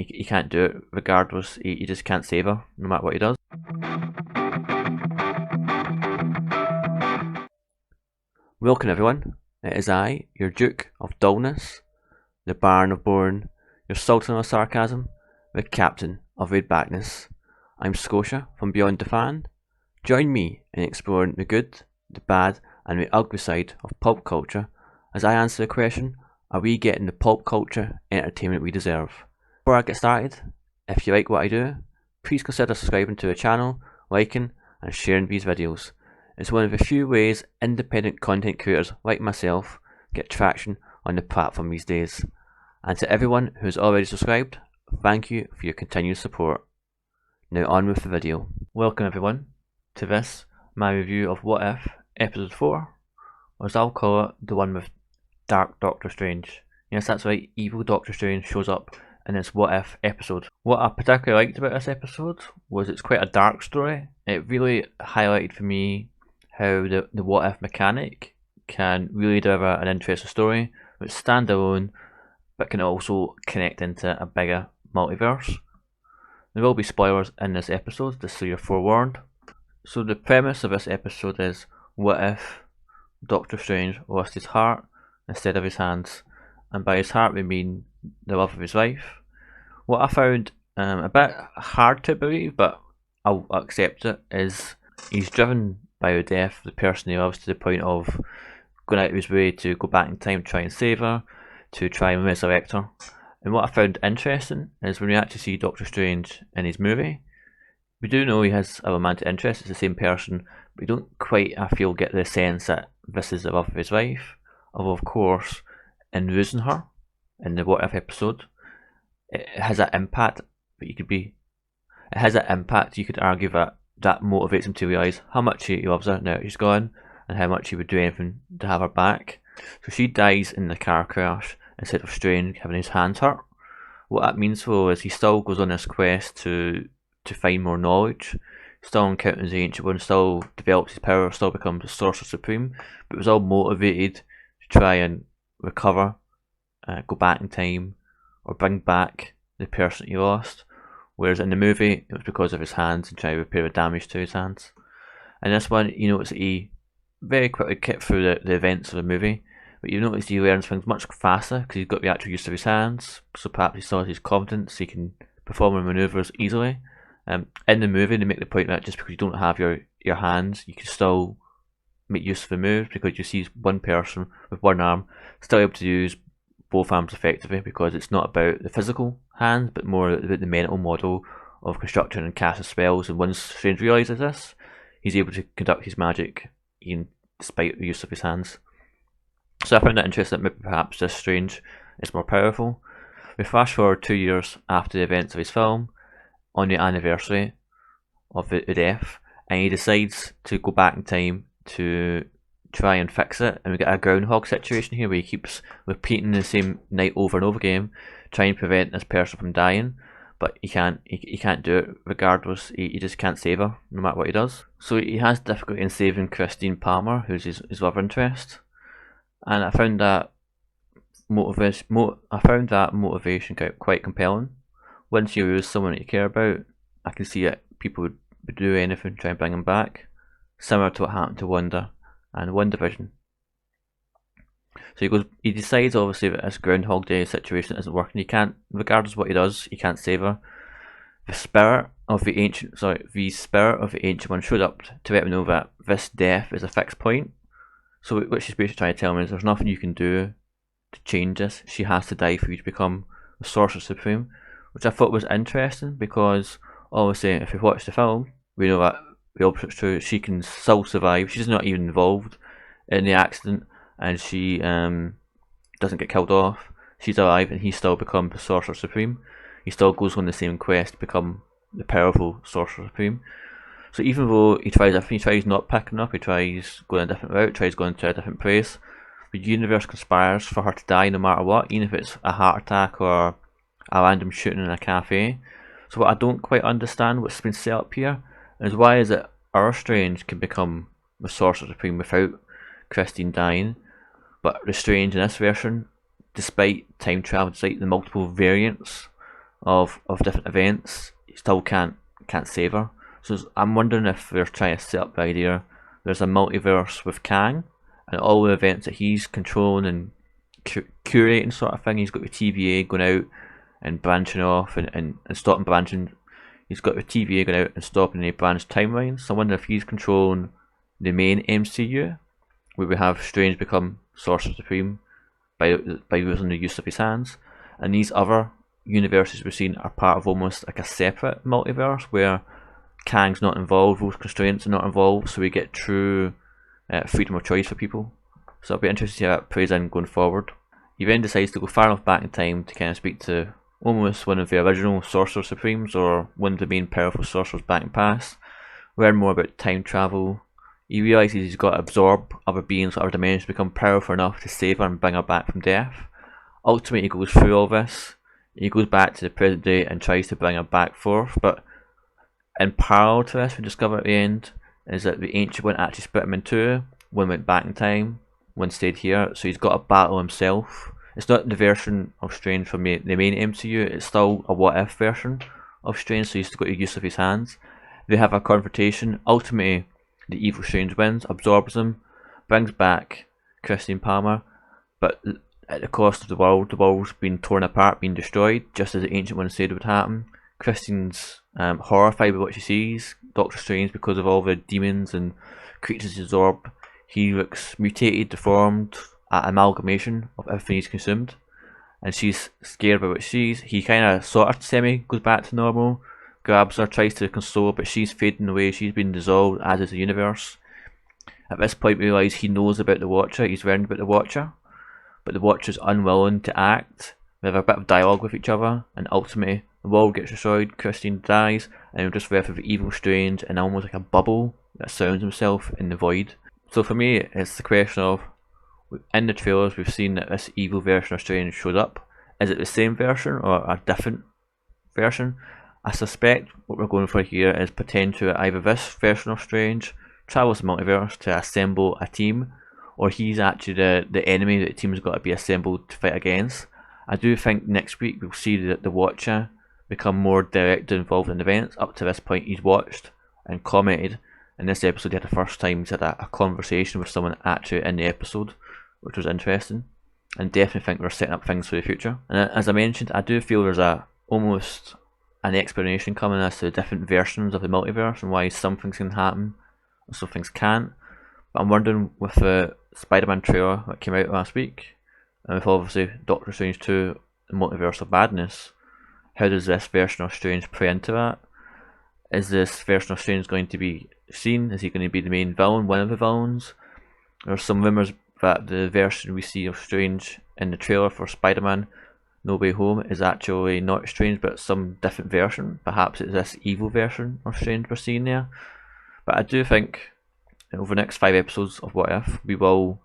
he can't do it regardless. He just can't save her no matter what he does. Welcome everyone. It is I, your Duke of Dullness, the Baron of Bourne, your Sultan of Sarcasm, the Captain of Raidbackness. I'm Scotia from Beyond the Fan. Join me in exploring the good, the bad, and the ugly side of pulp culture as I answer the question, are we getting the pulp culture entertainment we deserve? Before I get started, if you like what I do, please consider subscribing to the channel, liking, and sharing these videos. It's one of the few ways independent content creators like myself get traction on the platform these days. And to everyone who's already subscribed, thank you for your continued support. Now on with the video. Welcome everyone to this, my review of What If Episode 4, or as I'll call it, the one with Dark Doctor Strange. Yes, that's right, evil Doctor Strange shows up in this What If episode. What I particularly liked about this episode was it's quite a dark story. It really highlighted for me how the What If mechanic can really deliver an interesting story which stand alone but can also connect into a bigger multiverse. There will be spoilers in this episode, just so you're forewarned. So the premise of this episode is, what if Doctor Strange lost his heart instead of his hands? And by his heart we mean the love of his life. What I found a bit hard to believe, but I'll accept it, is he's driven by the death of the person he loves to the point of going out of his way to go back in time to try and save her, to try and resurrect her. And what I found interesting is when we actually see Doctor Strange in his movie, we do know he has a romantic interest, it's the same person, but we don't quite, I feel, get the sense that this is the love of his life. Although of course, in losing her in the What If episode, it has that impact, but you could argue that motivates him to realise how much he loves her now she's gone, and how much he would do anything to have her back. So she dies in the car crash instead of Strange having his hands hurt. What that means though is he still goes on this quest to find more knowledge, still encounters the Ancient One, still develops his power, still becomes the Sorcerer Supreme, but was all motivated to try and recover, go back in time, or bring back the person he lost. Whereas in the movie, it was because of his hands and trying to repair the damage to his hands. In this one, you notice that he very quickly kept through the events of the movie, but you notice he learns things much faster because he's got the actual use of his hands, so perhaps he saw his confidence, he can perform the manoeuvres easily. In the movie, they make the point that just because you don't have your hands, you can still make use of the moves, because you see one person with one arm still able to use both arms effectively, because it's not about the physical hands but more about the mental model of constructing and casting spells. And once Strange realises this, he's able to conduct his magic even despite the use of his hands. So I found that interesting that maybe perhaps this Strange is more powerful. We flash forward 2 years after the events of his film, on the anniversary of the death, and he decides to go back in time to try and fix it, and we get a groundhog situation here where he keeps repeating the same night over and over again, trying to prevent this person from dying, but he can't do it regardless. He just can't save her no matter what he does. So he has difficulty in saving Christine Palmer, who's his love interest, and I found that motivation quite compelling. Once you lose someone that you care about, I can see it, people would do anything to try and bring him back, similar to what happened to Wanda and WandaVision. So he decides obviously that this Groundhog Day situation isn't working. He can't, regardless of what he does, he can't save her. The spirit of the Ancient One showed up to let him know that this death is a fixed point. So what she's basically trying to tell him is there's nothing you can do to change this. She has to die for you to become the Sorcerer Supreme, which I thought was interesting, because obviously if you've watched the film, we know that the opposite's true. She can still survive. She's not even involved in the accident, and she doesn't get killed off. She's alive, and he still becomes the Sorcerer Supreme. He still goes on the same quest to become the powerful Sorcerer Supreme. So even though he tries not picking up, he tries going a different route, tries going to a different place, the universe conspires for her to die no matter what, even if it's a heart attack or a random shooting in a cafe. So what I don't quite understand, what's been set up here, is why is it our Strange can become the Sorcerer Supreme without Christine dying, but the Strange in this version, despite time travel, despite the multiple variants of different events, he still can't save her. So I'm wondering if they're trying to set up the idea there's a multiverse with Kang, and all the events that he's controlling and curating sort of thing. He's got the TVA going out and branching off and stopping branching. He's got the TVA going out and stopping any branch timelines. So I wonder if he's controlling the main MCU, where we have Strange become Sorcerer Supreme by using the use of his hands, and these other universes we've seen are part of almost like a separate multiverse where Kang's not involved, those constraints are not involved, so we get true freedom of choice for people. So I'll be interested to see how that plays in going forward. He then decides to go far enough back in time to kind of speak to almost one of the original Sorcerer Supremes, or one of the main powerful sorcerers back in the past, learn more about time travel. He realises he's got to absorb other beings, other dimensions, become powerful enough to save her and bring her back from death. Ultimately, he goes through all this. He goes back to the present day and tries to bring her back forth, but in parallel to this, we discover at the end is that the Ancient One actually split him in two. One went back in time, one stayed here, so he's got to battle himself. It's not the version of Strange from the main MCU, it's still a what-if version of Strange, so he's still got the use of his hands. They have a confrontation. Ultimately, the evil Strange wins, absorbs him, brings back Christine Palmer, but at the cost of the world's been torn apart, being destroyed, just as the Ancient One said would happen. Christine's horrified by what she sees. Doctor Strange, because of all the demons and creatures he absorbed, he looks mutated, deformed, an amalgamation of everything he's consumed, and she's scared by what she sees. He kind of sort of semi goes back to normal, grabs her, tries to console her, but she's fading away, she's been dissolved, as is the universe. At this point we realise he knows about the Watcher, he's learned about the Watcher, but the Watcher's unwilling to act. We have a bit of dialogue with each other, and ultimately the world gets destroyed, Christine dies, and we're just left with evil Strange and almost like a bubble that surrounds himself in the void. So for me, it's the question of, in the trailers we've seen that this evil version of Strange showed up. Is it the same version or a different version? I suspect what we're going for here is potentially either this version of Strange travels the multiverse to assemble a team, or he's actually the enemy that the team's got to be assembled to fight against. I do think next week we'll see the Watcher become more directly involved in events. Up to this point he's watched and commented. In this episode he had the first time he's had a conversation with someone actually in the episode, which was interesting, and definitely think we're setting up things for the future. And as I mentioned, I do feel there's almost an explanation coming as to the different versions of the multiverse and why some things can happen and some things can't. But I'm wondering, with the Spider-Man trailer that came out last week, and with obviously Doctor Strange 2, the Multiverse of Madness, how does this version of Strange play into that? Is this version of Strange going to be seen? Is he going to be the main villain, one of the villains? There are some rumours that the version we see of Strange in the trailer for Spider-Man No Way Home is actually not Strange but some different version. Perhaps it's this evil version of Strange we're seeing there. But I do think over the next 5 episodes of What If, we will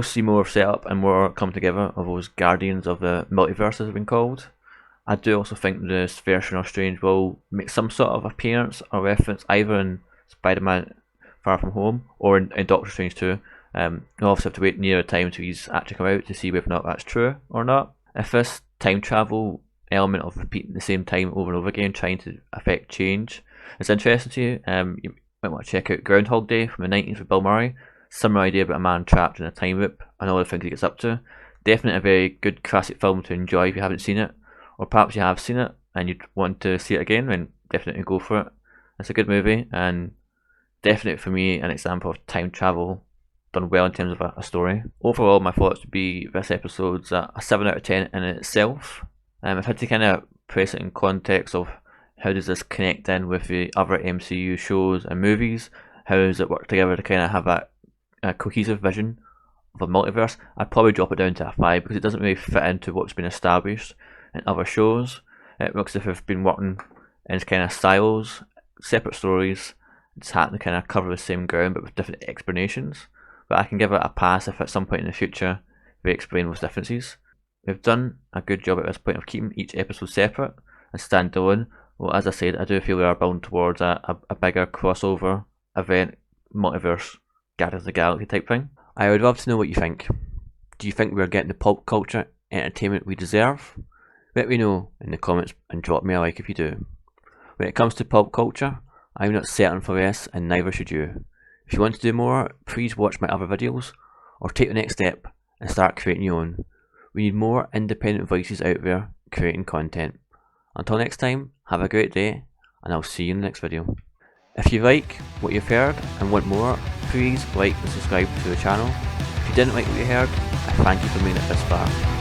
see more setup and more come together of those guardians of the multiverse, as have been called. I do also think this version of Strange will make some sort of appearance or reference either in Spider-Man Far From Home or in Doctor Strange 2. We'll obviously have to wait near the time till he's actually come out to see whether or not that's true or not. If this time travel element of repeating the same time over and over again, trying to affect change, it's interesting to you. You might want to check out Groundhog Day from the 90s with Bill Murray. Similar idea about a man trapped in a time loop and all the things he gets up to. Definitely a very good classic film to enjoy if you haven't seen it, or perhaps you have seen it and you'd want to see it again, then definitely go for it. It's a good movie and definitely for me an example of time travel done well in terms of a story. Overall, my thoughts would be this episode's a 7 out of 10 in itself. I've had to kind of place it in context of how does this connect in with the other MCU shows and movies. How does it work together to kind of have a cohesive vision of a multiverse? I'd probably drop it down to a 5 because it doesn't really fit into what's been established in other shows. It looks as if they've been working in kind of silos, separate stories, just happen to kind of cover the same ground but with different explanations. But I can give it a pass if at some point in the future they explain those differences. They've done a good job at this point of keeping each episode separate and standalone. Well, as I said, I do feel we are bound towards a bigger crossover event, multiverse, Guardians of the Galaxy type thing. I would love to know what you think. Do you think we're getting the pop culture entertainment we deserve? Let me know in the comments and drop me a like if you do. When it comes to pop culture, I'm not certain for this and neither should you. If you want to do more, please watch my other videos or take the next step and start creating your own. We need more independent voices out there creating content. Until next time, have a great day and I'll see you in the next video. If you like what you've heard and want more, please like and subscribe to the channel. If you didn't like what you heard, I thank you for making it this far.